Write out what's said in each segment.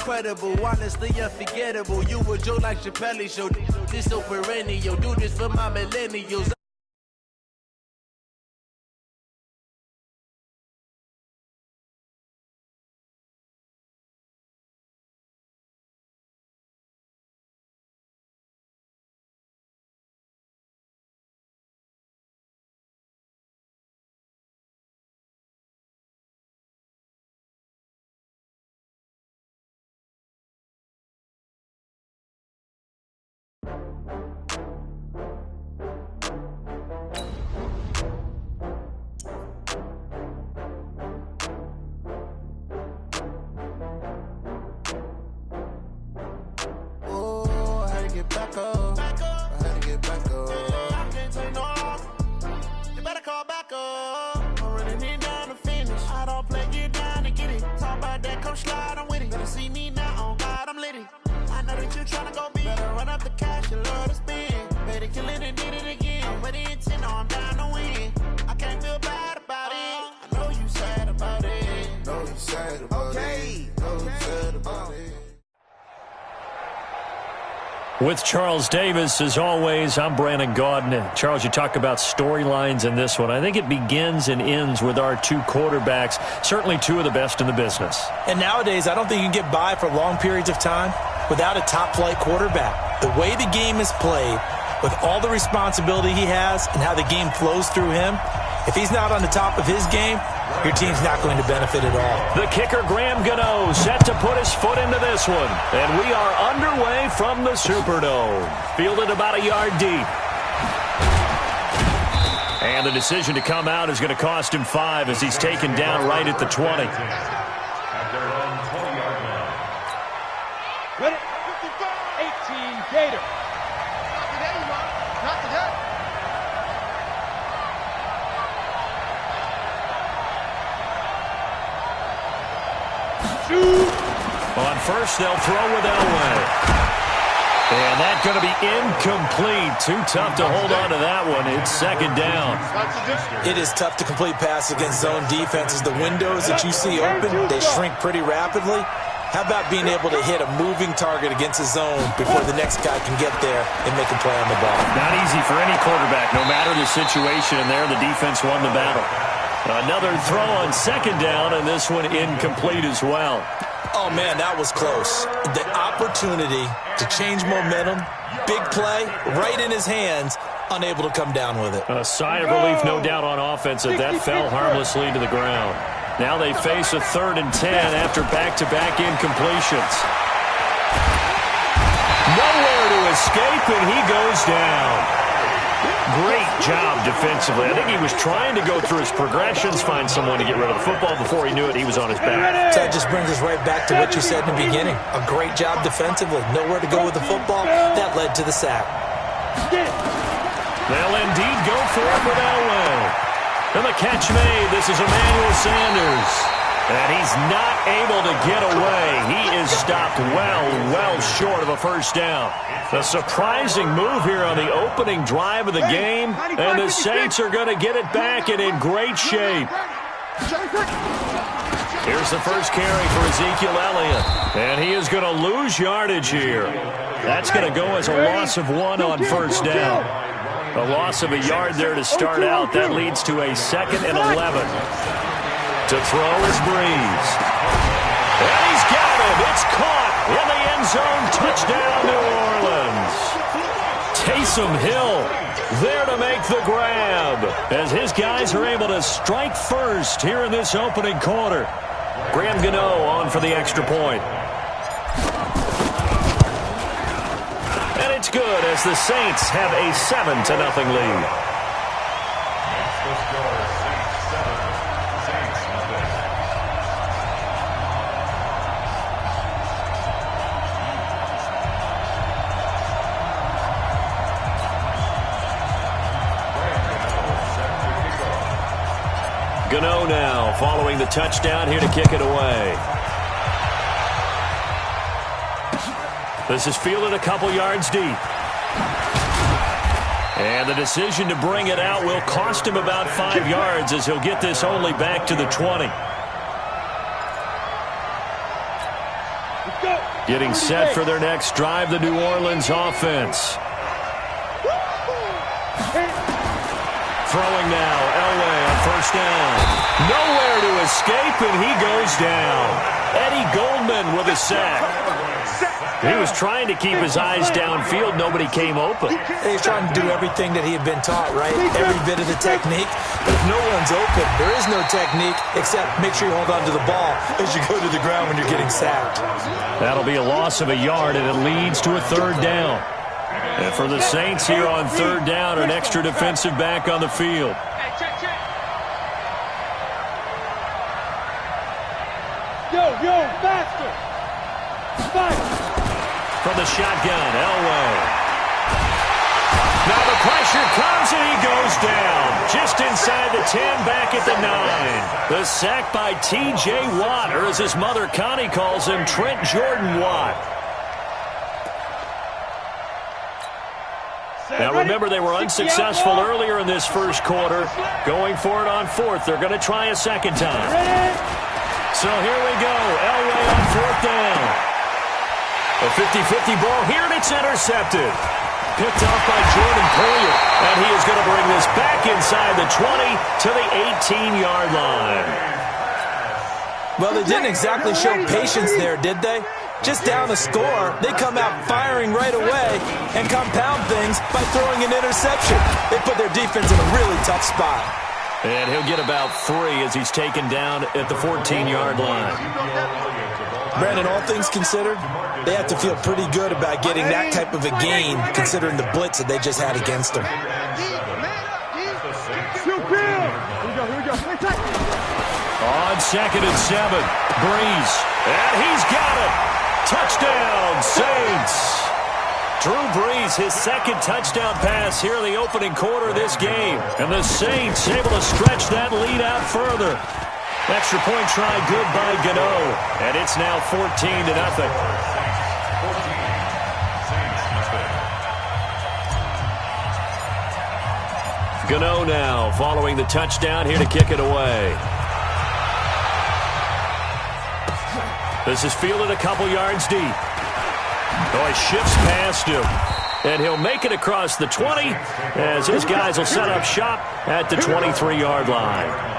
incredible, honestly unforgettable. You a joke like Chappelle Show. This so perennial. Do this for my millennials. With Charles Davis, as always, I'm Brandon Gaudin. Charles, you talk about storylines in this one. I think it begins and ends with our two quarterbacks, certainly two of the best in the business. And nowadays, I don't think you can get by for long periods of time without a top-flight quarterback. The way the game is played, with all the responsibility he has and how the game flows through him, if he's not on the top of his game, your team's not going to benefit at all. The kicker, Graham Gano, set to put his foot into this one. And we are underway from the Superdome. Fielded about a yard deep. And the decision to come out is going to cost him 5 as he's taken down right at the 20. At their own 20-yard line. Ready? 18 Gator. Not today, Mark. Not today. On first, they'll throw with Elway. And that's going to be incomplete. Too tough to hold on to that one. It's second down. It is tough to complete passes against zone defenses. The windows that you see open, they shrink pretty rapidly. How about being able to hit a moving target against a zone before the next guy can get there and make a play on the ball? Not easy for any quarterback, no matter the situation. And there, the defense won the battle. Another throw on second down, and this one incomplete as well. Oh, man, that was close. The opportunity to change momentum, big play, right in his hands, unable to come down with it. A sigh of relief, no doubt, on offense that fell harmlessly to the ground. Now they face a 3rd and 10 after back-to-back incompletions. Nowhere to escape, and he goes down. Great job defensively. I think he was trying to go through his progressions, find someone to get rid of the football. Before he knew it, he was on his back. That just brings us right back to what you said in the beginning. A great job defensively. Nowhere to go with the football. That led to the sack. They'll indeed go for it with Elway. And the catch made. This is Emmanuel Sanders. And he's not able to get away. He is stopped well short of a first down. A surprising move here on the opening drive of the game. And the Saints are going to get it back and in great shape. Here's the first carry for Ezekiel Elliott. And he is going to lose yardage here. That's going to go as a loss of 1 on first down. A loss of a yard there to start out. That leads to a 2nd and 11. To throw is Breeze. And he's got it. It's caught in the end zone. Touchdown, New Orleans. Taysom Hill there to make the grab as his guys are able to strike first here in this opening quarter. Graham Gano on for the extra point. And it's good as the Saints have a 7-0 lead. Next, the score, Saints 7, Saints nothing. Gano now following the touchdown here to kick it away. This is fielded a couple yards deep. And the decision to bring it out will cost him about 5 yards as he'll get this only back to the 20. Getting set for their next drive, the New Orleans offense. Throwing now, Elway on first down. Nowhere to escape, and he goes down. Eddie Goldman with a sack. He was trying to keep his eyes downfield. Nobody came open. He's trying to do everything that he had been taught, right? Every bit of the technique. But if no one's open, there is no technique except make sure you hold on to the ball as you go to the ground when you're getting sacked. That'll be a loss of a yard, and it leads to a third down. And for the Saints here on third down, an extra defensive back on the field. Yo, faster! From the shotgun, Elway. Now the pressure comes, and he goes down. Just inside the 10, back at the 9. The sack by T.J. Watt, or as his mother Connie calls him, Trent Jordan Watt. Now remember, they were unsuccessful earlier in this first quarter. Going for it on fourth. They're going to try a second time. So here we go. Elway on fourth down. A 50-50 ball here, and it's intercepted. Picked off by Jordan Poyer. And he is going to bring this back inside the 20 to the 18-yard line. Well, they didn't exactly show patience there, did they? Just down a score, they come out firing right away and compound things by throwing an interception. They put their defense in a really tough spot. And he'll get about 3 as he's taken down at the 14-yard line. Brandon, all things considered, they have to feel pretty good about getting that type of a gain considering the blitz that they just had against them. On second and 7, Breeze. And he's got it. Touchdown, Saints. Drew Brees, his second touchdown pass here in the opening quarter of this game. And the Saints able to stretch that lead out further. Extra point try good by Gano. And it's now 14-0. Gano now following the touchdown here to kick it away. This is fielded a couple yards deep. Oh, he shifts past him. And he'll make it across the 20 as his guys will set up shop at the 23-yard line.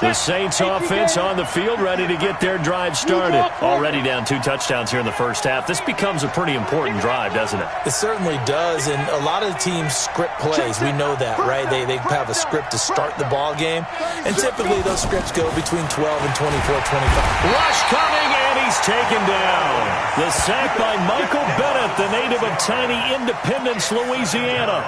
The Saints offense on the field ready to get their drive started. Already down 2 touchdowns here in the first half. This becomes a pretty important drive, doesn't it? It certainly does, and a lot of the teams script plays. We know that, right? They have a script to start the ball game, and typically those scripts go between 12 and 24, 25. Rush coming, and he's taken down. The sack by Michael Bennett, the native of tiny Independence, Louisiana.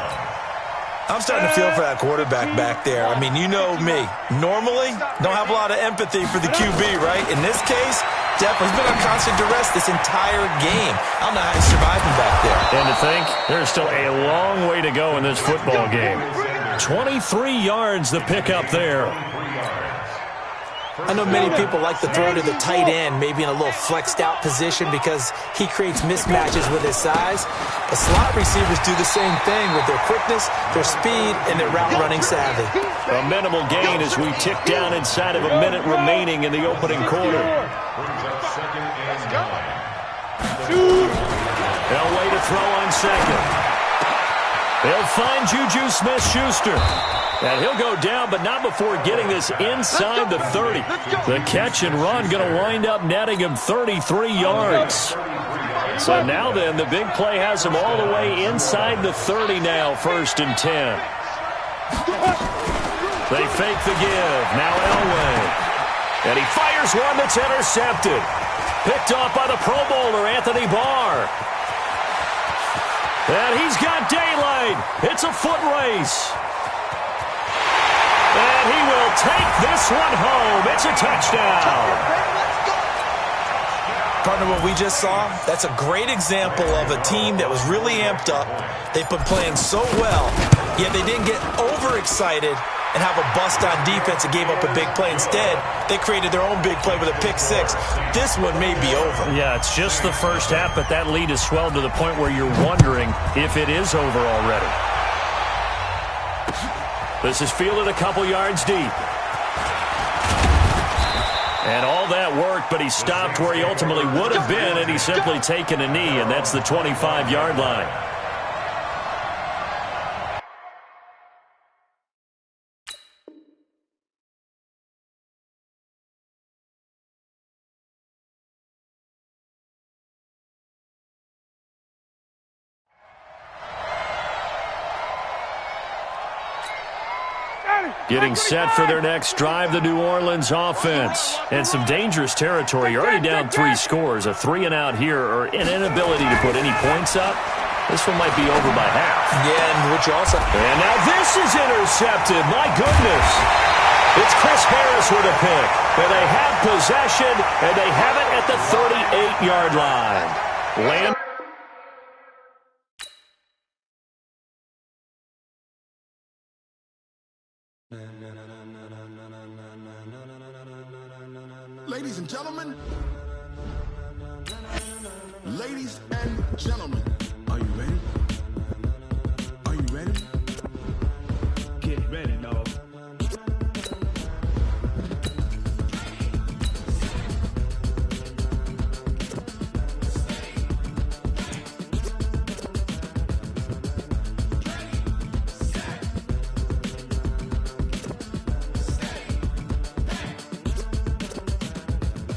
I'm starting to feel for that quarterback back there. I mean, you know me. Normally, don't have a lot of empathy for the QB, right? In this case, definitely he's been on constant duress this entire game. I don't know how he's surviving back there. And to think, there's still a long way to go in this football game. 23 yards the pickup there. I know many people like to throw to the tight end, maybe in a little flexed out position because he creates mismatches with his size. The slot receivers do the same thing with their quickness, their speed, and their route running savvy. A minimal gain as we tick down inside of a minute remaining in the opening quarter. Elway to throw on second. They'll find Juju Smith-Schuster. And he'll go down, but not before getting this inside the 30. The catch and run going to wind up netting him 33 yards. So now then, the big play has him all the way inside the 30 now, 1st and 10. They fake the give. Now Elway. And he fires one that's intercepted. Picked off by the Pro Bowler, Anthony Barr. And he's got daylight. It's a foot race. And he will take this one home. It's a touchdown. Partner, what we just saw, that's a great example of a team that was really amped up. They've been playing so well, yet they didn't get overexcited and have a bust on defense and gave up a big play. Instead, they created their own big play with a pick 6. This one may be over. Yeah, it's just the first half, but that lead has swelled to the point where you're wondering if it is over already. This is fielded a couple yards deep. And all that work, but he stopped where he ultimately would have been, and he's simply taken a knee, and that's the 25-yard line. Getting set for their next drive, the New Orleans offense. And some dangerous territory. You're already down 3 scores. A 3-and-out here, or an inability to put any points up. This one might be over by half. Yeah, and which also... And now this is intercepted. My goodness. It's Chris Harris with a pick. And they have possession, and they have it at the 38-yard line. Land. Ladies and gentlemen, are you ready? Are you ready? Get ready, dog.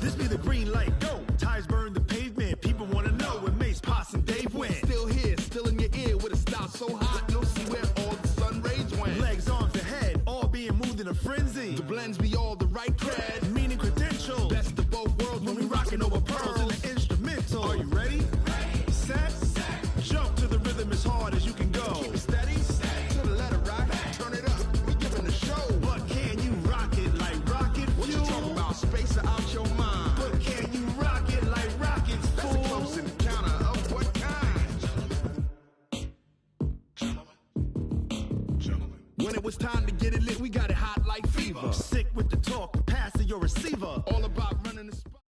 This be the green light, go. Tires burn the pavement. People want to know when Mace, Potts, and Dave went. Still here, still in your ear with a style so hot, you'll see where all the sun rays went. Legs, arms, and head, all being moved in a frenzy. The blends be all the right cred, meaning credentials. Best of both worlds when we rocking over pearls in the instrumental. Are you ready? Set. Jump to the rhythm as hard as you can go. Keep it steady. To the letter, right? Turn it up. We giving the show. But can you rock it like rocket fuel? What you talking about? Space out your mind. But can you rock it like rockets, fool? That's a close encounter of what kind? Gentlemen. When it was time to get it lit, we got it hot like fever. Sick with the talk, pass to your receiver. All about running the spot.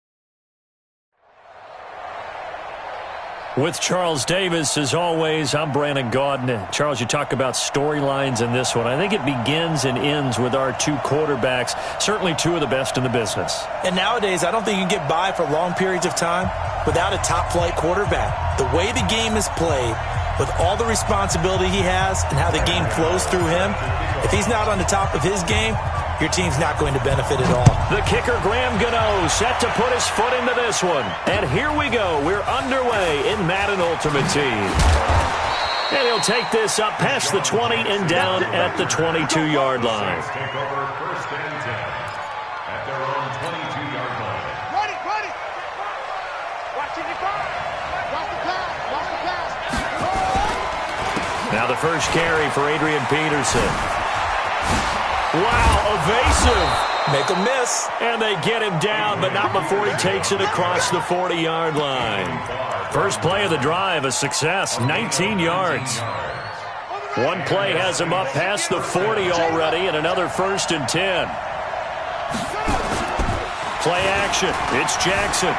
With Charles Davis, as always, I'm Brandon Gaudin. Charles, you talk about storylines in this one. I think it begins and ends with our 2 quarterbacks, certainly 2 of the best in the business. And nowadays, I don't think you can get by for long periods of time without a top-flight quarterback. The way the game is played, with all the responsibility he has and how the game flows through him, if he's not on the top of his game, your team's not going to benefit at all. The kicker, Graham Gano, set to put his foot into this one. And here we go. We're underway in Madden Ultimate Team. And he'll take this up past the 20 and down at the 22-yard line. Take over first and 10 at their own 22-yard line. Ready. Watching the ball. Watch the pass. Now the first carry for Adrian Peterson. Wow, evasive. Make a miss. And they get him down, but not before he takes it across the 40-yard line. First play of the drive, a success, 19 yards. One play has him up past the 40 already, and another first and 10. Play action. It's Jackson.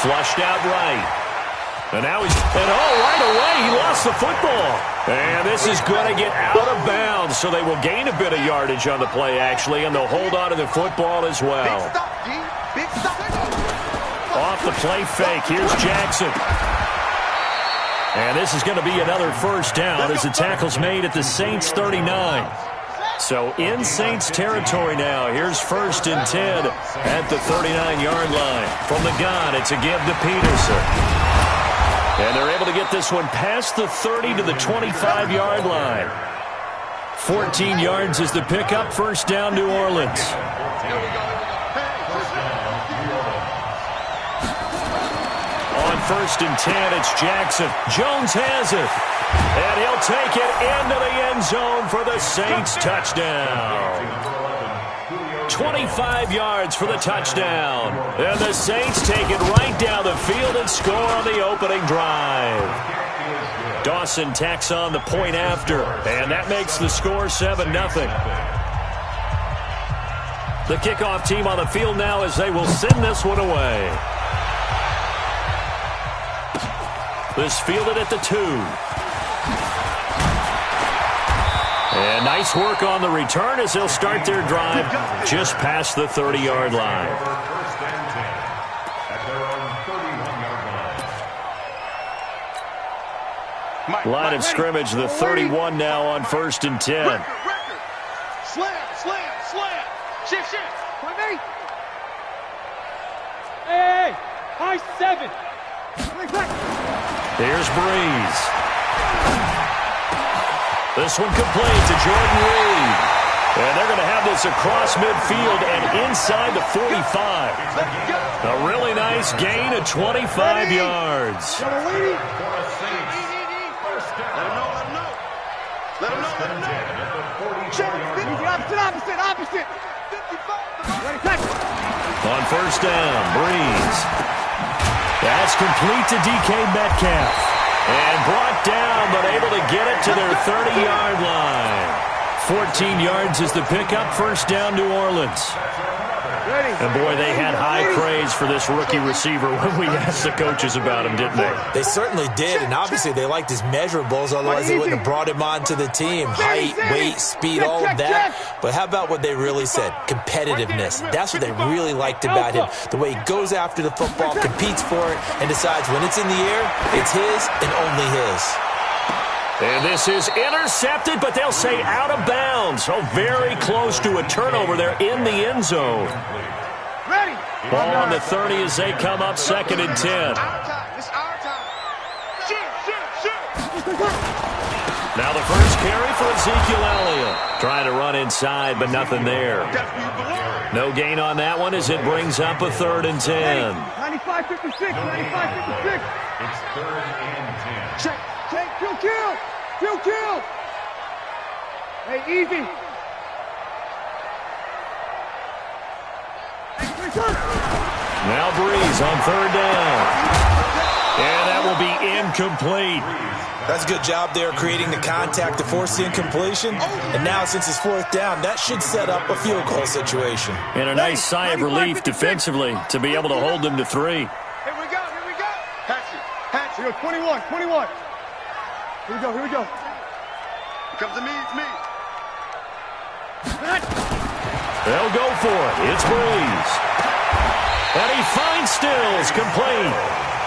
Flushed out right. And now right away, he lost the football. And this is going to get out of bounds, so they will gain a bit of yardage on the play, actually, and they'll hold on to the football as well. Big stop. Off the play fake, here's Jackson. And this is going to be another first down as the tackle's made at the Saints 39. So in Saints territory now, here's first and 10 at the 39-yard line. From the gun, it's a give to Peterson. And they're able to get this one past the 30 to the 25-yard line. 14 yards is the pickup. First down, New Orleans. On first and 10, it's Jackson. Jones has it. And he'll take it into the end zone for the Saints touchdown. 25 yards for the touchdown. And the Saints take it right down the field and score on the opening drive. Dawson tacks on the point after, and that makes the score 7-0. The kickoff team on the field now as they will send this one away. This fielded at the 2. And nice work on the return as they'll start their drive just past the 30-yard line. First and 10 at their own 31-yard line. Line of scrimmage, the 31 now on 1st and 10. Record. Slam. Shift. Point me. Hey, high 7. Here's Breeze. This one complete to Jordan Reed. And they're going to have this across midfield and inside the 45. A really nice gain of 25 yards. Let him know. Check. Opposite. 55. On 1st down, Breeze. That's complete to DK Metcalf. And brought down, but able to get it to their 30-yard line. 14 yards is the pickup. 1st down, New Orleans. And, boy, they had high praise for this rookie receiver when we asked the coaches about him, didn't they? They certainly did, and obviously they liked his measurables, otherwise they wouldn't have brought him onto the team. Height, weight, speed, all of that. But how about what they really said? Competitiveness. That's what they really liked about him. The way he goes after the football, competes for it, and decides when it's in the air, it's his and only his. And this is intercepted, but they'll say out of bounds. So very close to a turnover there in the end zone. Ready. Ball on the 30 as they come up 2nd and 10. It's our time. Shoot. Now the first carry for Ezekiel Elliott. Trying to run inside, but nothing there. No gain on that one as it brings up a 3rd and 10. 95-56. It's 3rd and 10. Check. Kill. Hey, easy. Now Breeze on 3rd down. And that will be incomplete. That's a good job there creating the contact to force the incompletion. And now since it's 4th down, that should set up a field goal situation. And a nice sigh of relief defensively to be able to hold them to 3. Here we go. Hatch. Here, 21. Here we go. Comes to me, it's me. They'll go for it. It's Breeze. And he finds Stills, complete.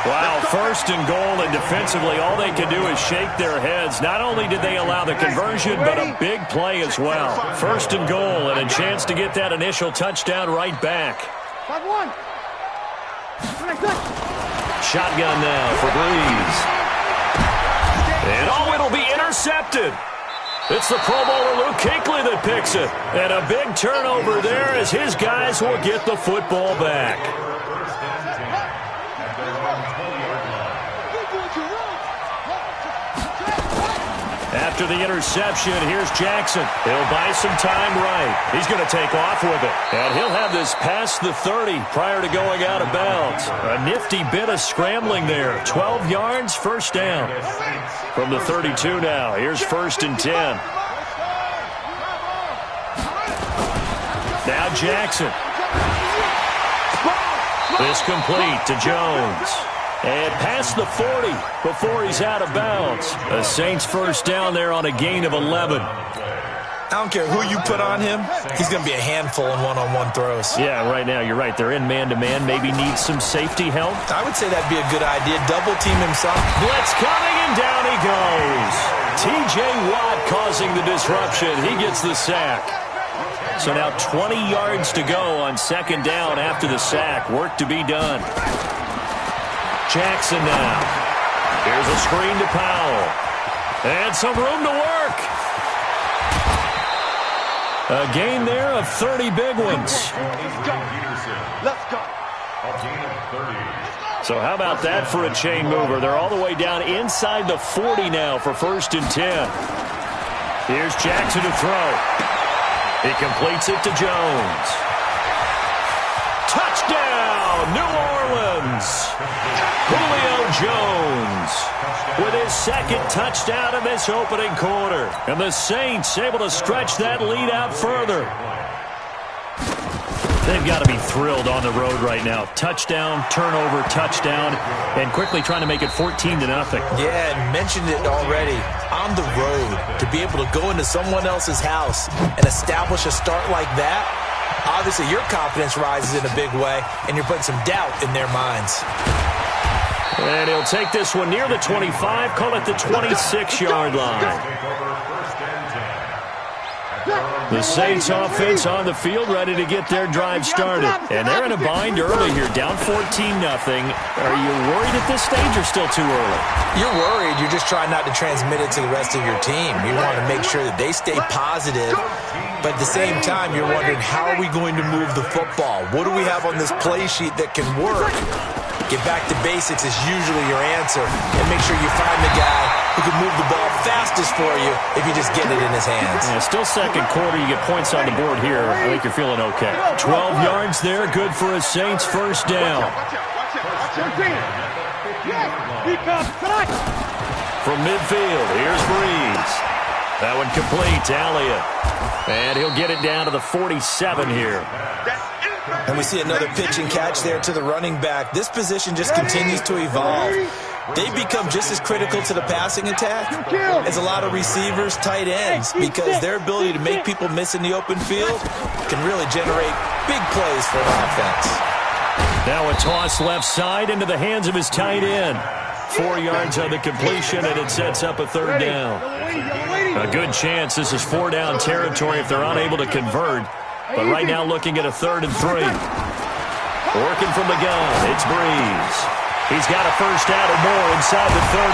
Wow, 1st and goal, and defensively all they can do is shake their heads. Not only did they allow the conversion, but a big play as well. 1st and goal, and a chance to get that initial touchdown right back. 5-1. Shotgun now for Breeze. And it'll be intercepted. It's the Pro Bowler Luke Kuechly that picks it. And a big turnover there as his guys will get the football back. After the interception, here's Jackson. He'll buy some time right. He's going to take off with it. And he'll have this past the 30 prior to going out of bounds. A nifty bit of scrambling there. 12 yards, 1st down. From the 32 now, here's 1st and 10. Now Jackson. This complete to Jones. And past the 40 before he's out of bounds. The Saints 1st down there on a gain of 11. I don't care who you put on him, he's going to be a handful in one-on-one throws. Yeah, right now, you're right. They're in man-to-man. Maybe needs some safety help. I would say that'd be a good idea. Double team himself. Blitz coming, and down he goes. T.J. Watt causing the disruption. He gets the sack. So now 20 yards to go on 2nd down after the sack. Work to be done. Jackson now. Here's a screen to Powell. And some room to work. A gain there of 30 big ones. Let's go. So how about that for a chain mover? They're all the way down inside the 40 now for 1st and 10. Here's Jackson to throw. He completes it to Jones. Touchdown, New Orleans. Julio Jones with his 2nd touchdown in this opening quarter. And the Saints able to stretch that lead out further. They've got to be thrilled on the road right now. Touchdown, turnover, touchdown, and quickly trying to make it 14-0. Yeah, and mentioned it already. On the road, to be able to go into someone else's house and establish a start like that, obviously your confidence rises in a big way, and you're putting some doubt in their minds. And he'll take this one near the 25, call it the 26-yard line. The Saints offense on the field, ready to get their drive started. And they're in a bind early here, down 14-0. Are you worried at this stage or still too early? You're worried. You're just trying not to transmit it to the rest of your team. You want to make sure that they stay positive. But at the same time, you're wondering, how are we going to move the football? What do we have on this play sheet that can work? Get back to basics is usually your answer. And make sure you find the guy who can move the ball fastest for you if you just get it in his hands. Yeah, still second quarter. You get points on the board here. I think you're feeling okay. 12 yards there. Good for a Saints first down. From midfield, here's Breeze. That one complete to Elliott. And he'll get it down to the 47 here. And we see another pitch and catch there to the running back. This position just continues to evolve. They've become just as critical to the passing attack as a lot of receivers, tight ends, because their ability to make people miss in the open field can really generate big plays for an offense. Now a toss left side into the hands of his tight end. 4 yards on the completion, and it sets up a third down. A good chance this is 4-down territory if they're unable to convert. But right now looking at a 3rd and 3. Working from the gun, it's Breeze. He's got a first out or more inside the 30.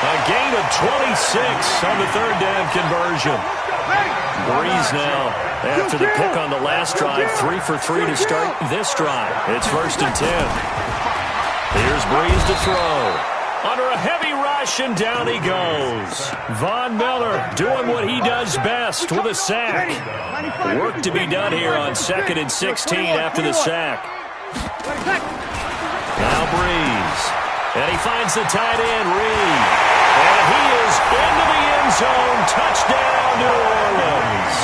A gain of 26 on the 3rd down conversion. Breeze now, after the pick on the last drive, 3 for 3 to start this drive. It's 1st and 10. Here's Breeze to throw. Under a heavy rush, and down he goes. Von Miller doing what he does best with a sack. Work to be done here on 2nd and 16 after the sack. Now Breeze. And he finds the tight end, Reed. And he is into the end zone. Touchdown, New Orleans.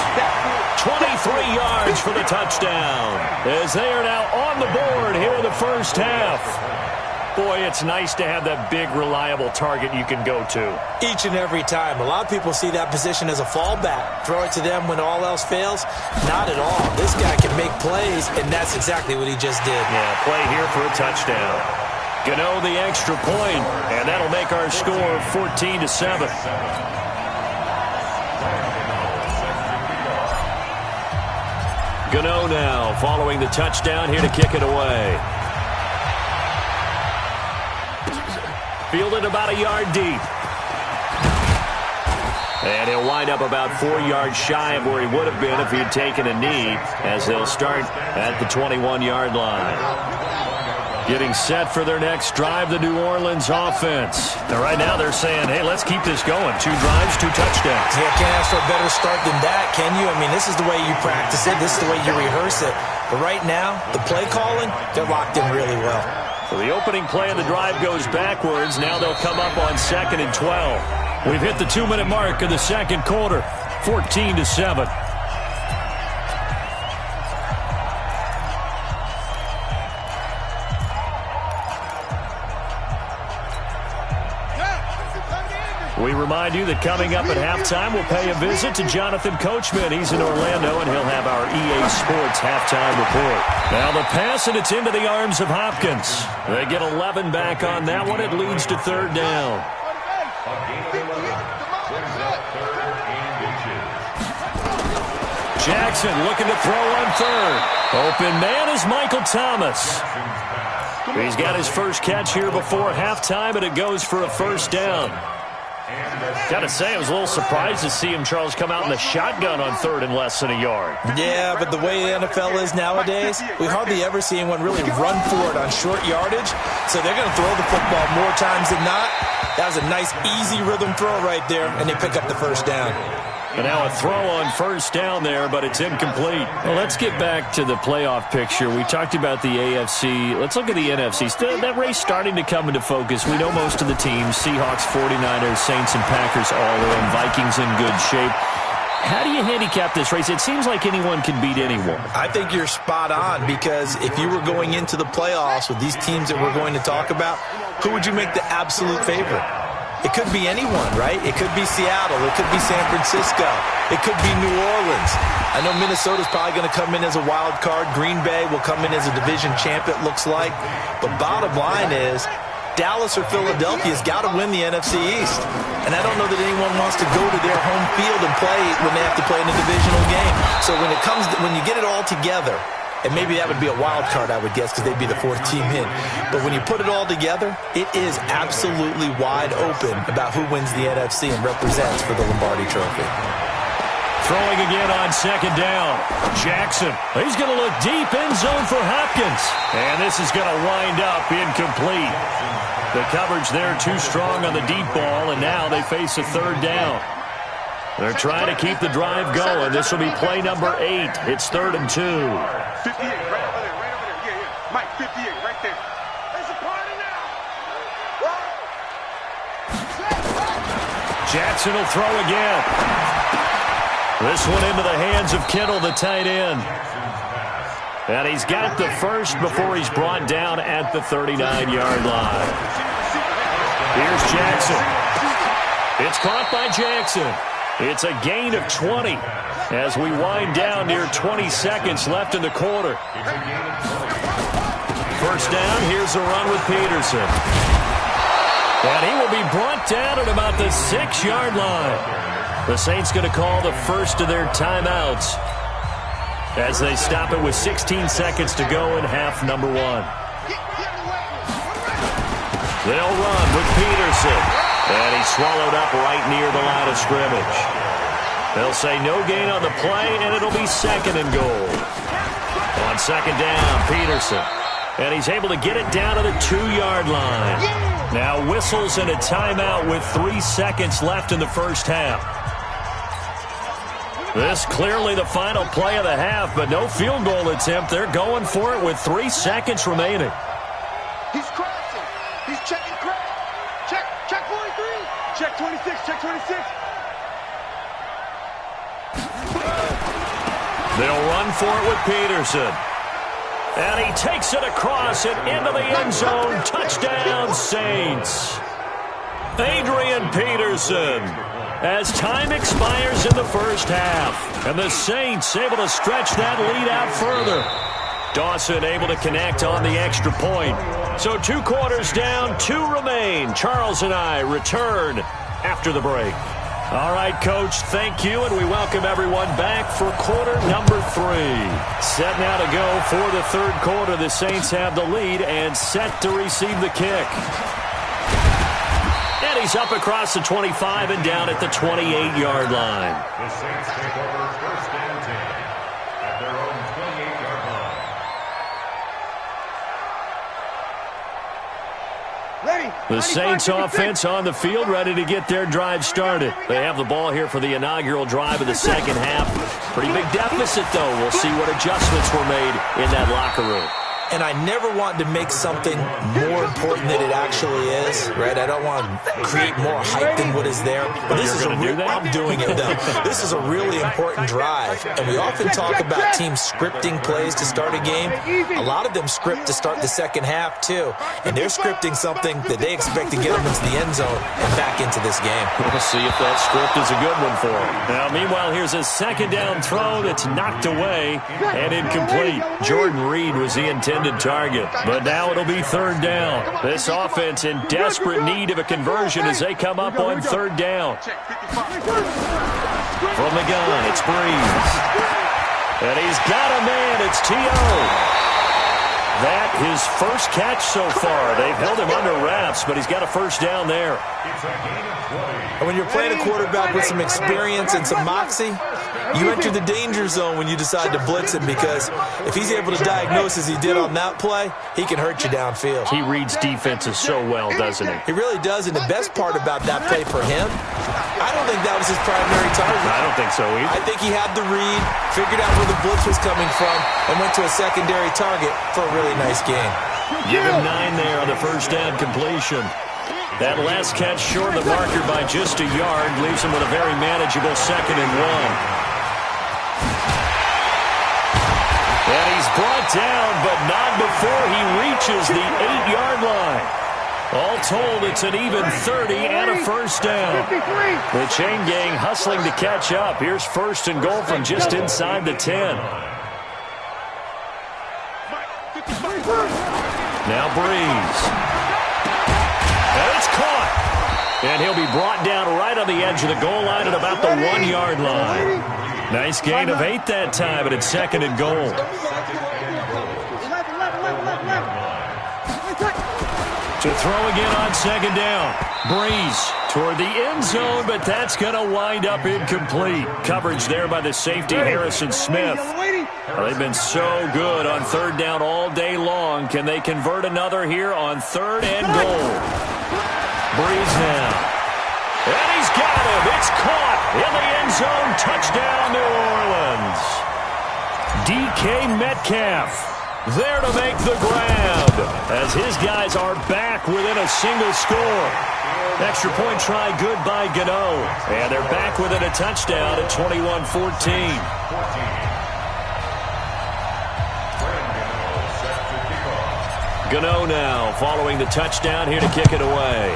23 yards for the touchdown. As they are now on the board here in the first half. Boy, it's nice to have that big, reliable target you can go to. Each and every time. A lot of people see that position as a fallback. Throw it to them when all else fails. Not at all. This guy can make plays, and that's exactly what he just did. Yeah, play here for a touchdown. Gano the extra point, and that'll make our score 14-7. Gano now following the touchdown here to kick it away. Fielded about a yard deep. And he'll wind up about 4 yards shy of where he would have been if he had taken a knee, as they'll start at the 21-yard line. Getting set for their next drive, the New Orleans offense. Now, right now they're saying, hey, let's keep this going. 2 drives, 2 touchdowns. Yeah, can't ask for a better start than that, can you? I mean, this is the way you practice it. This is the way you rehearse it. But right now, the play calling, they're locked in really well. So the opening play of the drive goes backwards. Now they'll come up on 2nd and 12. We've hit the 2-minute mark of the second quarter, 14-7. We remind you that coming up at halftime, we'll pay a visit to Jonathan Coachman. He's in Orlando, and he'll have our EA Sports halftime report. Now the pass, and it's into the arms of Hopkins. They get 11 back on that one. It leads to 3rd down. Jackson looking to throw on 3rd. Open man is Michael Thomas. He's got his first catch here before halftime, and it goes for a first down. Got to say, I was a little surprised to see him, Charles, come out in the shotgun on 3rd and less than a yard. Yeah, but the way the NFL is nowadays, we hardly ever see anyone really run for it on short yardage. So they're going to throw the football more times than not. That was a nice, easy rhythm throw right there, and they pick up the first down. And now a throw on first down there, but it's incomplete. Well, let's get back to the playoff picture. We talked about the AFC. Let's look at the NFC. That race starting to come into focus. We know most of the teams, Seahawks, 49ers, Saints, and Packers all in. Vikings in good shape. How do you handicap this race? It seems like anyone can beat anyone. I think you're spot on, because if you were going into the playoffs with these teams that we're going to talk about, who would you make the absolute favorite? It could be anyone, right? It could be Seattle. It could be San Francisco. It could be New Orleans. I know Minnesota's probably going to come in as a wild card. Green Bay will come in as a division champ, it looks like. But bottom line is, Dallas or Philadelphia's got to win the NFC East. And I don't know that anyone wants to go to their home field and play when they have to play in a divisional game. So when you get it all together, and maybe that would be a wild card, I would guess, because they'd be the fourth team in. But when you put it all together, it is absolutely wide open about who wins the NFC and represents for the Lombardi Trophy. Throwing again on second down. Jackson. He's going to look deep end zone for Hopkins. And this is going to wind up incomplete. The coverage there too strong on the deep ball, and now they face a third down. They're trying to keep the drive going. This will be play number 8. It's 3rd and 2. 58, right over there, Yeah. Mike, 58, right there. There's a party now. Jackson will throw again. This one into the hands of Kittle, the tight end. And he's got the first before he's brought down at the 39-yard line. Here's Jackson. It's caught by Jackson. It's a gain of 20 as we wind down near 20 seconds left in the quarter. First down, here's a run with Peterson. And he will be brought down at about the 6-yard line. The Saints going to call the first of their timeouts as they stop it with 16 seconds to go in half number 1. They'll run with Peterson. And he's swallowed up right near the line of scrimmage. They'll say no gain on the play, and it'll be 2nd and goal. On second down, Peterson. And he's able to get it down to the 2-yard line. Now whistles and a timeout with 3 seconds left in the first half. This clearly the final play of the half, but no field goal attempt. They're going for it with 3 seconds remaining. He's crashing. He's checking crash. Check 43. Check 26. Check 26. They'll run for it with Peterson. And he takes it across and into the end zone. Touchdown, Saints. Adrian Peterson. As time expires in the first half. And the Saints able to stretch that lead out further. Dawson able to connect on the extra point. So 2 quarters down, 2 remain. Charles and I return after the break. All right, Coach, thank you, and we welcome everyone back for quarter number 3. Set now to go for the third quarter. The Saints have the lead and set to receive the kick. And he's up across the 25 and down at the 28-yard line. The Saints take over first and 10 at their own 28-yard line. The Saints offense on the field, ready to get their drive started. They have the ball here for the inaugural drive of the second half. Pretty big deficit, though. We'll see what adjustments were made in that locker room. And I never want to make something more important than it actually is, right? I don't want to create more hype than what is there. But this is I'm doing it, though. This is a really important drive. And we often talk about teams scripting plays to start a game. A lot of them script to start the second half, too. And they're scripting something that they expect to get them into the end zone and back into this game. We'll see if that script is a good one for them. Now, meanwhile, here's a second down throw that's knocked away and incomplete. Jordan Reed was the intended target, but now it'll be third down. This offense in desperate need of a conversion as they come up on third down. From the gun, it's Breeze. And he's got a man. It's T.O. That his first catch so far. They've held him under wraps, but he's got a first down there. And when you're playing a quarterback with some experience and some moxie, you enter the danger zone when you decide to blitz him, because if he's able to diagnose as he did on that play, he can hurt you downfield. He reads defenses so well, doesn't he? He really does, and the best part about that play for him, I don't think that was his primary target. I don't think so either. I think he had the read, figured out where the blitz was coming from, and went to a secondary target for a really nice game. Give him 9 there on the first down completion. That last catch short of the marker by just a yard leaves him with a very manageable 2nd and 1. brought down, but not before he reaches the 8-yard line. All told, it's an even 30 and a first down. The chain gang hustling to catch up. Here's first and goal from just inside the 10. Now Breeze. And it's caught. And he'll be brought down right on the edge of the goal line at about the 1-yard line. Nice gain of 8 that time, but it's second and goal. To throw again on second down. Breeze toward the end zone, but that's going to wind up incomplete. Coverage there by the safety, Harrison Smith. Well, they've been so good on third down all day long. Can they convert another here on third and goal? Breeze now. And he's got him. It's caught in the end zone. Touchdown, New Orleans. DK Metcalf there to make the grab as his guys are back within a single score. Extra point try good by Gano. And they're back within a touchdown at 21-14. Gano now following the touchdown here to kick it away.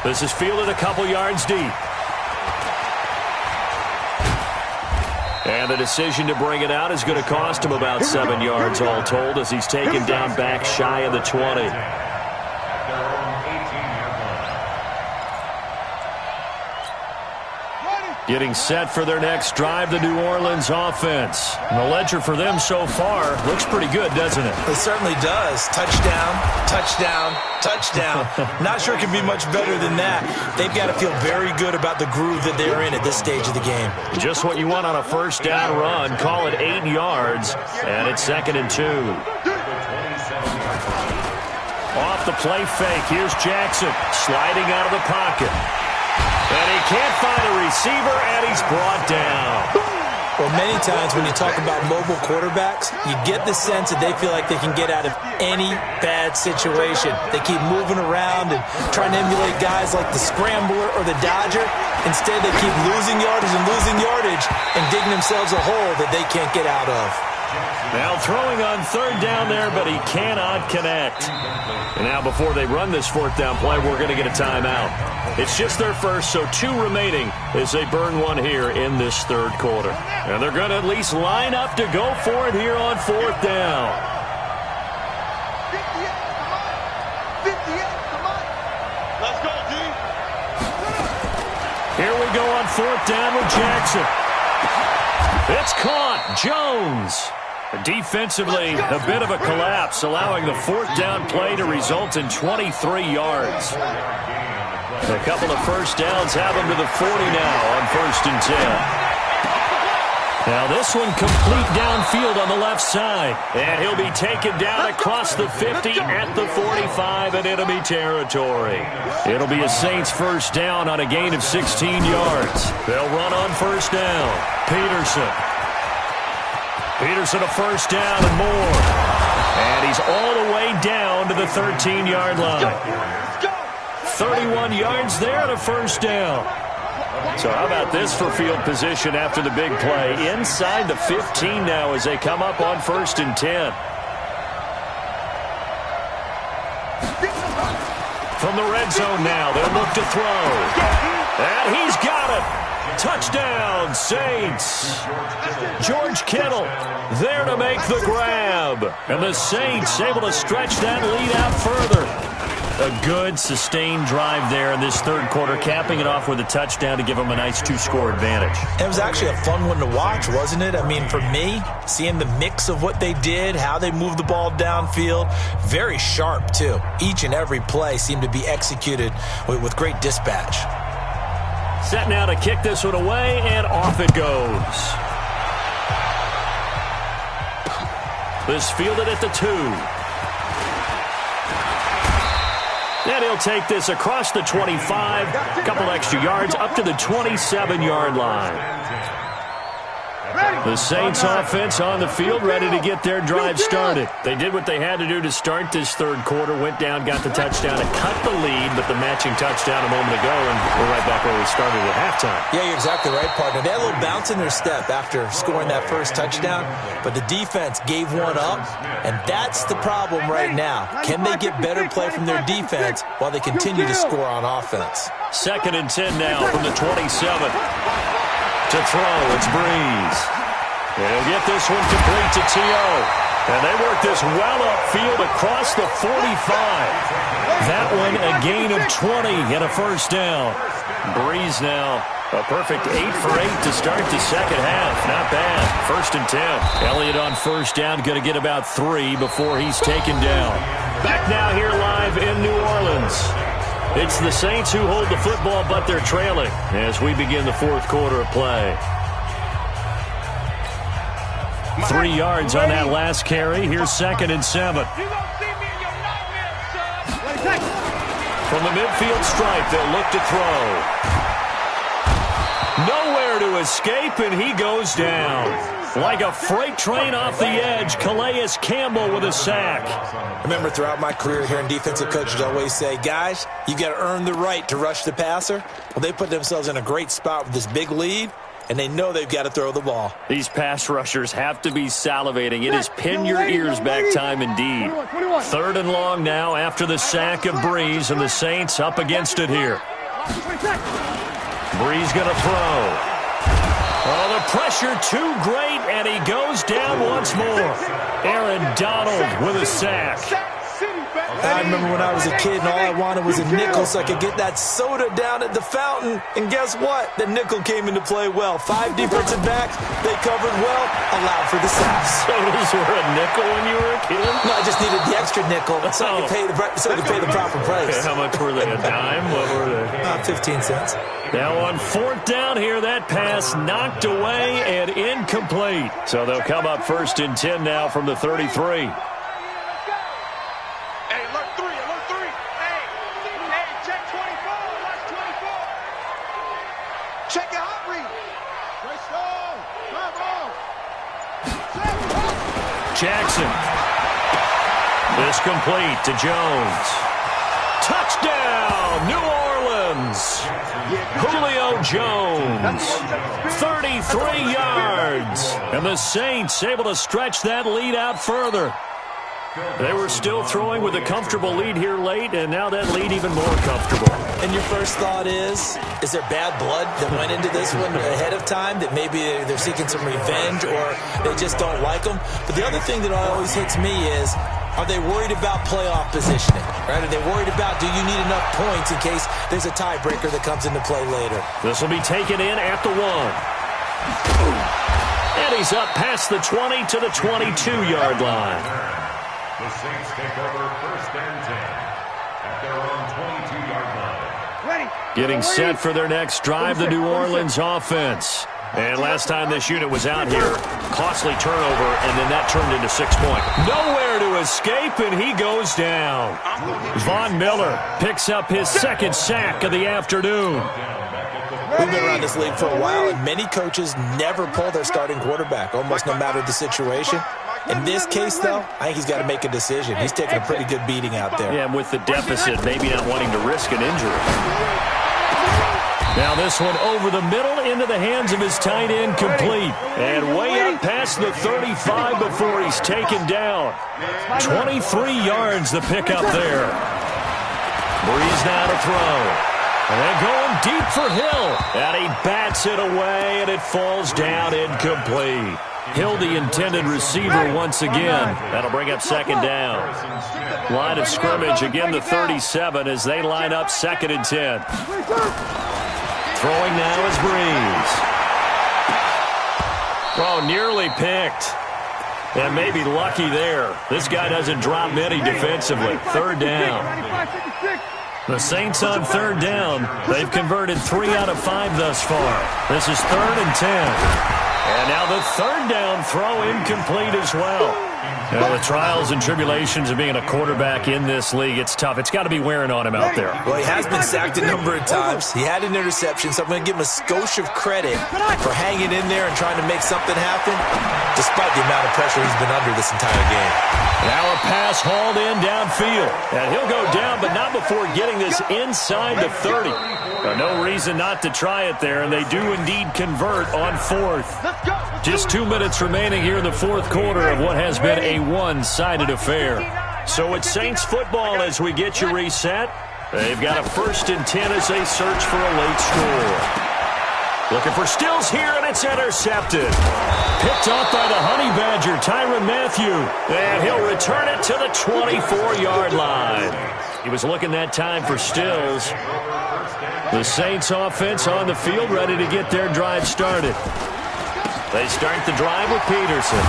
This is fielded a couple yards deep. And the decision to bring it out is going to cost him about 7 yards all told as he's taken down back shy of the 20. Getting set for their next drive, the New Orleans offense. And the ledger for them so far looks pretty good, doesn't it? It certainly does. Touchdown, touchdown, touchdown. Not sure it can be much better than that. They've got to feel very good about the groove that they're in at this stage of the game. Just what you want on a first down run. Call it 8 yards, and it's second and 2. Off the play fake, here's Jackson sliding out of the pocket. And he can't find a receiver, and he's brought down. Well, many times when you talk about mobile quarterbacks, you get the sense that they feel like they can get out of any bad situation. They keep moving around and trying to emulate guys like the Scrambler or the Dodger. Instead, they keep losing yardage and digging themselves a hole that they can't get out of. Now throwing on third down there, but he cannot connect. And now before they run this fourth down play, we're going to get a timeout. It's just their first, so 2 remaining as they burn one here in this third quarter. And they're going to at least line up to go for it here on fourth down. 58, come on. Let's go, D. Here we go on fourth down with Jackson. It's caught. Jones. Defensively, a bit of a collapse, allowing the fourth down play to result in 23 yards. A couple of first downs have him to the 40 now on first and 10. Now this one complete downfield on the left side. And he'll be taken down across the 50 at the 45 in enemy territory. It'll be a Saints first down on a gain of 16 yards. They'll run on first down. Peterson a first down and more. And he's all the way down to the 13-yard line. 31 yards there and a first down. So how about this for field position after the big play? Inside the 15 now as they come up on first and 10. From the red zone now, they'll look to throw. And he's got it. Touchdown, Saints. George Kittle there to make the grab. And the Saints able to stretch that lead out further. A good, sustained drive there in this third quarter, capping it off with a touchdown to give them a nice 2-score advantage. It was actually a fun one to watch, wasn't it? I mean, for me, seeing the mix of what they did, how they moved the ball downfield, very sharp, too. Each and every play seemed to be executed with great dispatch. Set now to kick this one away, and off it goes. This fielded at the 2. And he'll take this across the 25, a couple extra yards, up to the 27-yard line. Ready. The Saints offense on the field, ready to get their drive started. They did what they had to do to start this third quarter, went down, got the touchdown to cut the lead, but the matching touchdown a moment ago, and we're right back where we started at halftime. Yeah, you're exactly right, partner. They had a little bounce in their step after scoring that first touchdown, but the defense gave one up, and that's the problem right now. Can they get better play from their defense while they continue to score on offense? 2nd and 10 now from the 27. To throw, it's Breeze. He'll get this one complete to T.O. And they work this well upfield across the 45. That one a gain of 20 and a first down. Breeze now a perfect 8 for 8 to start the second half. Not bad. 1st and 10. Elliott on first down, going to get about 3 before he's taken down. Back now here live in New Orleans. It's the Saints who hold the football, but they're trailing as we begin the fourth quarter of play. 3 yards on that last carry. Here's 2nd and 7. From the midfield stripe, they'll look to throw. Nowhere to escape, and he goes down. Like a freight train off the edge, Calais Campbell with a sack. I remember throughout my career hearing defensive coaches always say, guys, you got to earn the right to rush the passer. Well, they put themselves in a great spot with this big lead, and they know they've got to throw the ball. These pass rushers have to be salivating. It is pin your ears back time indeed. 3rd and long now after the sack of Breeze, and the Saints up against it here. Breeze going to throw. Oh, the pressure too great, and he goes down once more. Aaron Donald with a sack. I remember when I was a kid and all I wanted was a nickel so I could get that soda down at the fountain. And guess what? The nickel came into play well. 5 defensive backs, they covered well, allowed for the sacks. Sodas were a nickel when you were a kid? No, I just needed the extra nickel so I could pay the proper price. Okay, how much were they? A dime? What were they? 15 cents. Now on 4th down here, that pass knocked away and incomplete. So they'll come up 1st and 10 now from the 33. Jackson. This complete to Jones. Touchdown, New Orleans. Julio Jones. 33 yards. And the Saints able to stretch that lead out further. They were still throwing with a comfortable lead here late, and now that lead even more comfortable. And your first thought is there bad blood that went into this one ahead of time, that maybe they're seeking some revenge or they just don't like them? But the other thing that always hits me is, are they worried about playoff positioning? Right? Are they worried about, do you need enough points in case there's a tiebreaker that comes into play later? This will be taken in at the 1. And he's up past the 20 to the 22-yard line. The Saints take over 1st and 10 at their own 22-yard line. Getting set for their next drive, the New Orleans offense. And last time this unit was out here, costly turnover, and then that turned into 6 points. Nowhere to escape, and he goes down. Von Miller picks up his 2nd sack of the afternoon. We've been around this league for a while, and many coaches never pull their starting quarterback, almost no matter the situation. In this case, though, I think he's got to make a decision. He's taking a pretty good beating out there. Yeah, and with the deficit, maybe not wanting to risk an injury. Now this one over the middle into the hands of his tight end, complete. And way up past the 35 before he's taken down. 23 yards the pickup there. Breeze now to throw. And they're going deep for Hill. And he bats it away, and it falls down incomplete. Hill, the intended receiver once again. That'll bring up 2nd down. Line of scrimmage, again the 37 as they line up 2nd and 10. Throwing now is Breeze. Oh, nearly picked. And maybe lucky there. This guy doesn't drop many defensively. 3rd down. The Saints on 3rd down. They've converted 3 out of 5 thus far. This is 3rd and 10. And now the 3rd down throw incomplete as well. Well, the trials and tribulations of being a quarterback in this league, it's tough. It's got to be wearing on him out there. Well, he has been sacked a number of times. He had an interception, so I'm going to give him a skosh of credit for hanging in there and trying to make something happen, despite the amount of pressure he's been under this entire game. Now a pass hauled in downfield. And he'll go down, but not before getting this inside the 30. No reason not to try it there, and they do indeed convert on fourth. Just 2 minutes remaining here in the fourth quarter of what has been a one-sided affair. So it's Saints football as we get you reset. They've got a 1st and 10 as they search for a late score. Looking for Stills here, and it's intercepted. Picked off by the Honey Badger, Tyrann Mathieu. And he'll return it to the 24-yard line. He was looking that time for Stills. The Saints offense on the field, ready to get their drive started. They start the drive with Peterson.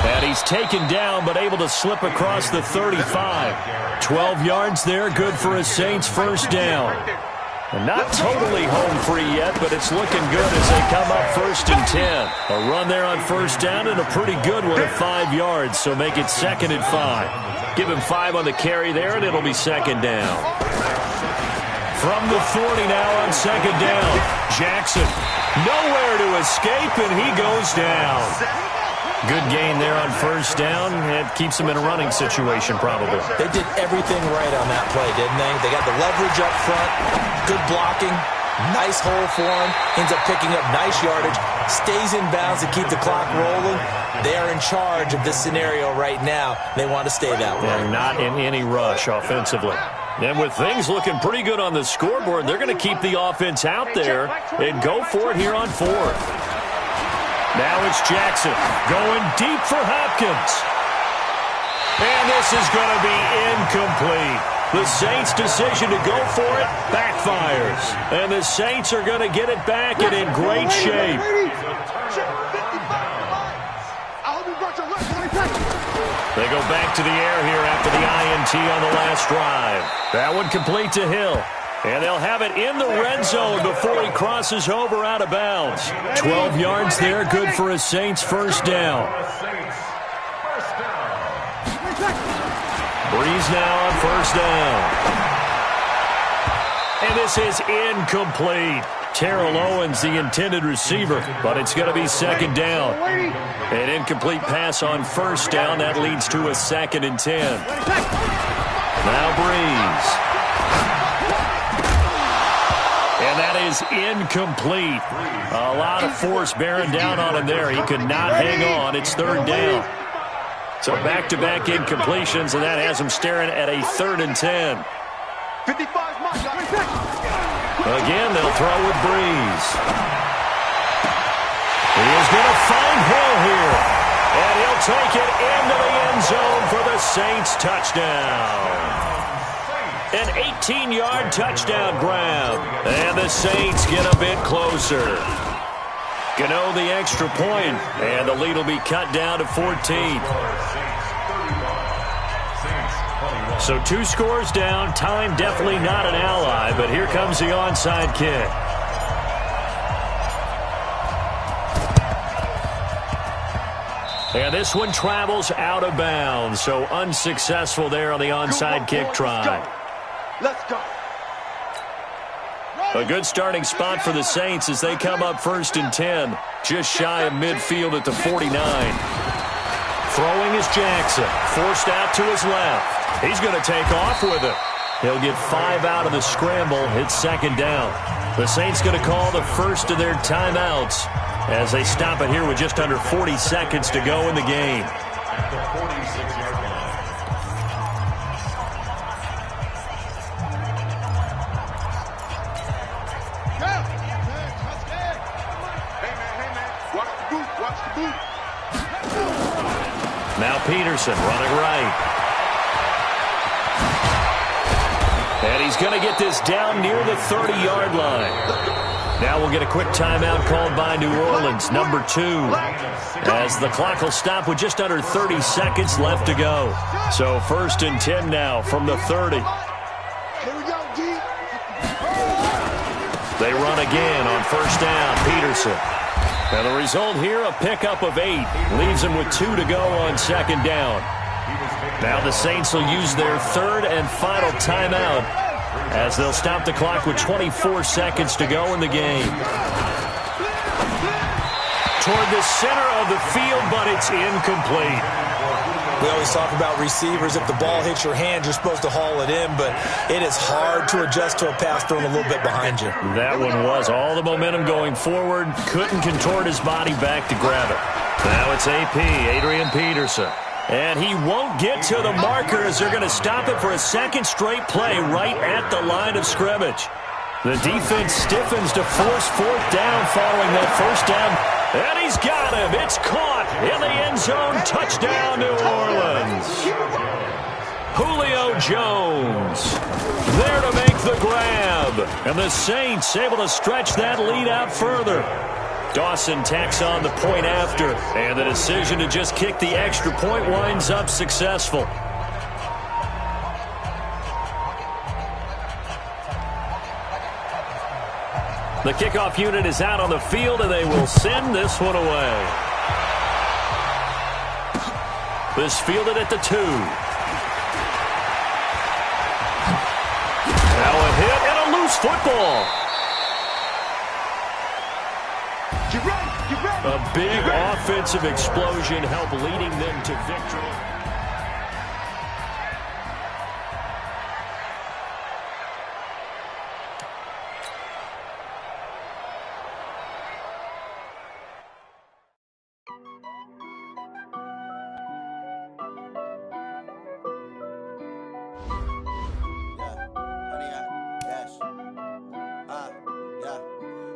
And he's taken down, but able to slip across the 35. 12 yards there, good for a Saints first down. And not totally home free yet, but it's looking good as they come up 1st and 10. A run there on first down and a pretty good one at 5 yards, so make it 2nd and 5. Give him 5 on the carry there, and it'll be 2nd down. From the 40 now on 2nd down. Jackson, nowhere to escape, and he goes down. Good gain there on first down. It keeps them in a running situation, probably. They did everything right on that play, didn't they? They got the leverage up front, good blocking, nice hole for him, ends up picking up nice yardage, stays in bounds to keep the clock rolling. They are in charge of this scenario right now. They want to stay that way. They're not in any rush offensively. And with things looking pretty good on the scoreboard, they're going to keep the offense out there and go for it here on fourth. Now it's Jackson going deep for Hopkins. And this is going to be incomplete. The Saints' decision to go for it backfires. And the Saints are going to get it back and in great shape. They go back to the air here after the INT on the last drive. That one complete to Hill. And they'll have it in the red zone before he crosses over out of bounds. 12 yards there, good for a Saints first down. Breeze now on first down. And this is incomplete. Terrell Owens, the intended receiver, but it's going to be 2nd down. An incomplete pass on first down. That leads to a 2nd and 10. Now Breeze. And that is incomplete. A lot of force bearing down on him there. He could not hang on. It's 3rd down. So back-to-back incompletions, and that has him staring at a 3rd and 10. Again, they'll throw with Breeze. He is going to find Hill here. And he'll take it into the end zone for the Saints touchdown. An 18-yard touchdown grab. And the Saints get a bit closer. Gano the extra point, and the lead will be cut down to 14. So 2 scores down. Time definitely not an ally, but here comes the onside kick. And this one travels out of bounds, so unsuccessful there on the onside kick try. Let's go. A good starting spot for the Saints as they come up 1st and 10, just shy of midfield at the 49. Throwing is Jackson, forced out to his left. He's going to take off with it. He'll get 5 out of the scramble. It's 2nd down. The Saints going to call the first of their timeouts as they stop it here with just under 40 seconds to go in the game. At the 46-yard line. Now Peterson running right. And he's going to get this down near the 30-yard line. Now we'll get a quick timeout called by New Orleans, number 2, as the clock will stop with just under 30 seconds left to go. So 1st and 10 now from the 30. They run again on first down. Peterson. And the result here, a pickup of 8. Leaves him with 2 to go on second down. Now the Saints will use their third and final timeout as they'll stop the clock with 24 seconds to go in the game. Toward the center of the field, but it's incomplete. We always talk about receivers. If the ball hits your hand, you're supposed to haul it in, but it is hard to adjust to a pass thrown a little bit behind you. That one was all the momentum going forward. Couldn't contort his body back to grab it. Now it's AP, Adrian Peterson. And he won't get to the marker as they're going to stop it for a second straight play right at the line of scrimmage. The defense stiffens to force fourth down following that first down. And he's got him. It's caught in the end zone. Touchdown, New Orleans. Julio Jones there to make the grab. And the Saints able to stretch that lead out further. Dawson tacks on the point after. And the decision to just kick the extra point winds up successful. The kickoff unit is out on the field, and they will send this one away. This fielded at the 2. Now a hit and a loose football. A big offensive explosion helped leading them to victory.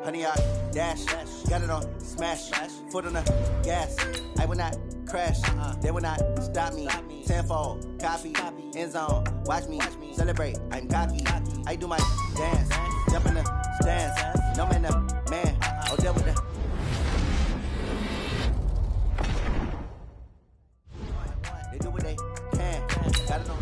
Honey, I dash, got it on smash, foot on the gas. I will not crash, they will not stop me. Tenfold, copy, end zone, watch me celebrate. I'm cocky, I do my dance, jump in the stands. No man, the man, oh, there with the. They do what they can, got it on.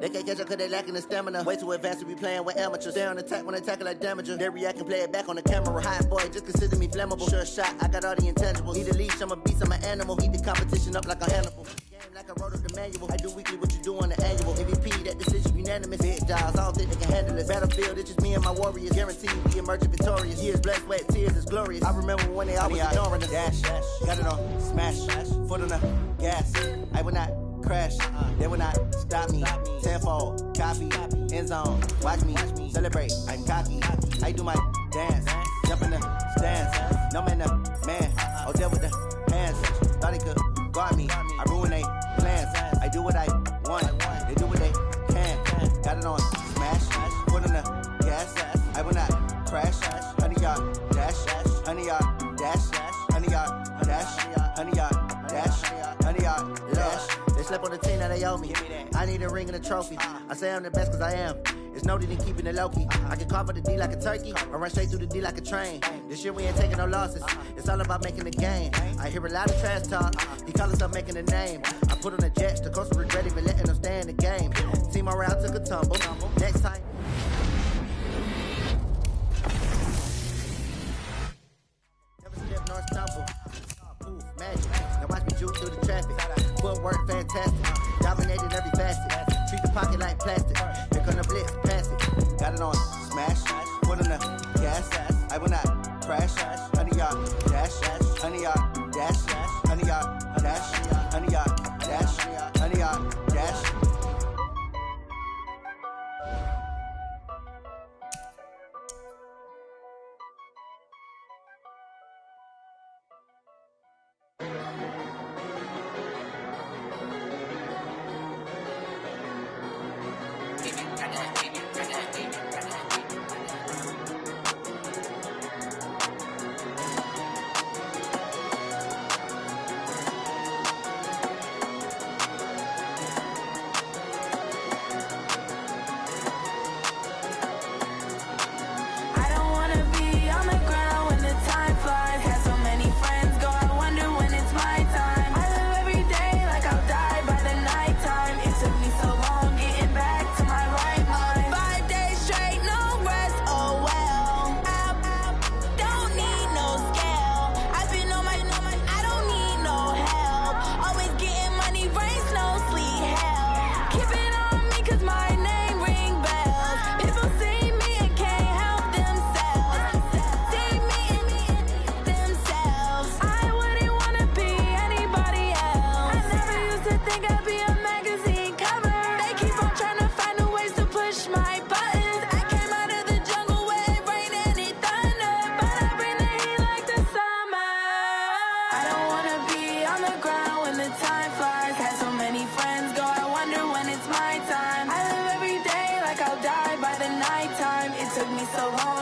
They can't catch up cause they lacking the stamina. Way too advanced to be playing with amateurs. Stay on attack when they tackle like damager. They react and play it back on the camera. Hot boy, just consider me flammable. Sure shot, I got all the intangibles. Need a leash, I'm a beast, I'm an animal. Eat the competition up like a Hannibal. Game like I wrote up the manual. I do weekly what you do on the annual. MVP, that decision unanimous. Big jobs, I don't think they can handle it. Battlefield, it's just me and my warriors. Guaranteed we emerging victorious. Years, blood, sweat, tears, is glorious. I remember when they always ignoring us. Dash, got it on smash, foot on the gas. I will not crash, they will not stop me. Tenfold, copy, end zone, watch me celebrate. I'm cocky, I do my dance, jump in the stands. No man, the man, oh, there with the hands. Thought he could guard me, I ruin they plans. I do what I want, they do what they can. Got it on smash, foot on the gas. I will not crash, honey yard dash, honey yard dash, honey yard dash, honey yard dash, honey yard dash. Slept on the team that they owe me. I need a ring and a trophy. I say I'm the best cause I am. It's no need in keeping it low-key. I can carve up the D like a turkey or run straight through the D like a train. This year we ain't taking no losses. It's all about making the game. I hear a lot of trash talk. He call himself making a name. I put on the Jets. The coach will regret even letting them stay in the game. Team morale took a tumble. Next time. Never slip nor stumble. Poof, magic. Now watch me juke through the traffic. Footwork fantastic, dominated every facet. Treat the pocket like plastic. Here come the blitz, pass it. Got it on smash, foot on the gas. I will not crash. Honey yard dash, honey yard dash, honey yard dash, honey yard dash, honey yard dash. me so hard.